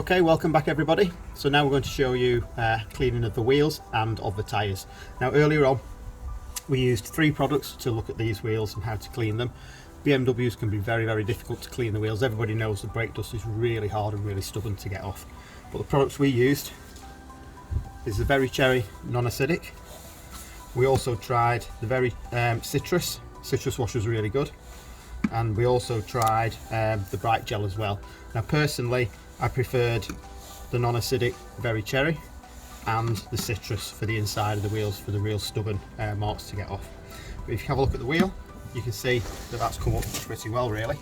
Okay, welcome back everybody. So now we're going to show you cleaning of the wheels and of the tyres. Now earlier on we used 3 products to look at these wheels and how to clean them. BMWs can be very difficult to clean the wheels. Everybody knows the brake dust is really hard and really stubborn to get off. But the products we used is the Very Cherry non-acidic. We also tried the Very Citrus wash was really good. And we also tried the Bright Gel as well. Now personally I preferred the non-acidic Very Cherry and the citrus for the inside of the wheels for the real stubborn marks to get off. But if you have a look at the wheel, you can see that that's come up pretty well really.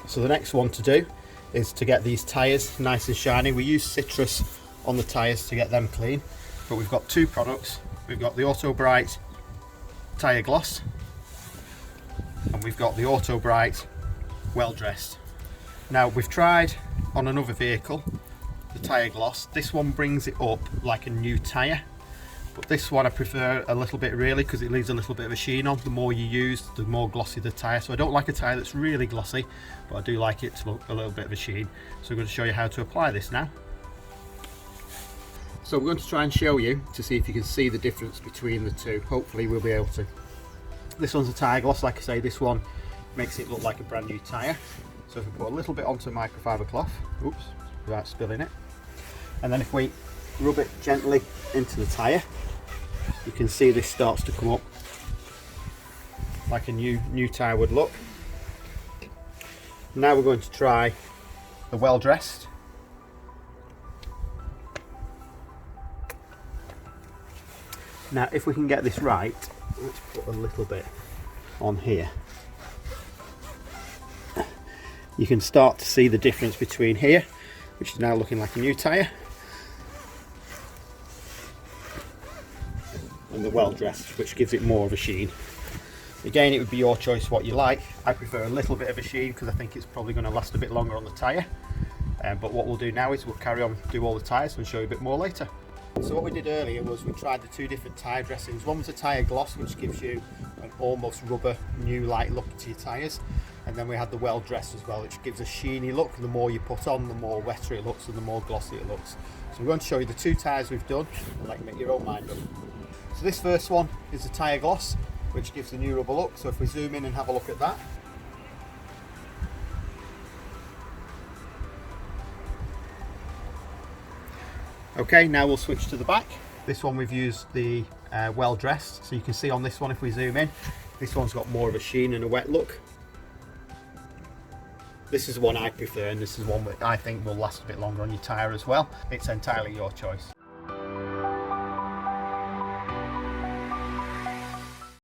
So the next one to do is to get these tyres nice and shiny. We use citrus on the tyres to get them clean, but we've got 2 products. We've got the Autobrite Tyre Gloss and we've got the Autobrite Well Dressed. Now we've tried on another vehicle the Tyre Gloss. This one brings it up like a new tyre, but this one I prefer a little bit really because it leaves a little bit of a sheen on. The more you use, the more glossy the tyre. So I don't like a tyre that's really glossy, but I do like it to look a little bit of a sheen. So I'm going to show you how to apply this now. So we're going to try and show you to see if you can see the difference between the two. Hopefully we'll be able to. This one's a tyre gloss, like I say, this one makes it look like a brand new tyre. So if we put a little bit onto a microfiber cloth, oops, without spilling it, and then if we rub it gently into the tyre, you can see this starts to come up like a new tyre would look. Now we're going to try the Well Dressed. Now if we can get this right, let's put a little bit on here. You can start to see the difference between here, which is now looking like a new tyre, and the Well Dressed, which gives it more of a sheen. Again, it would be your choice what you like. I prefer a little bit of a sheen because I think it's probably going to last a bit longer on the tyre. But what we'll do now is we'll carry on, do all the tyres and show you a bit more later. So what we did earlier was we tried the 2 different tyre dressings. One was a tyre gloss, which gives you an almost rubber new light look to your tyres, and then we had the Well Dressed as well, which gives a sheeny look. The more you put on, the more wetter it looks and the more glossy it looks. So we're going to show you the 2 tyres we've done and like make your own mind up. So this first one is the tyre gloss, which gives the new rubber look. So if we zoom in and have a look at that, okay, now we'll switch to the back. This one we've used the Well Dressed, so you can see on this one, if we zoom in, this one's got more of a sheen and a wet look. This is the one I prefer, and this is one that I think will last a bit longer on your tyre as well. It's entirely your choice.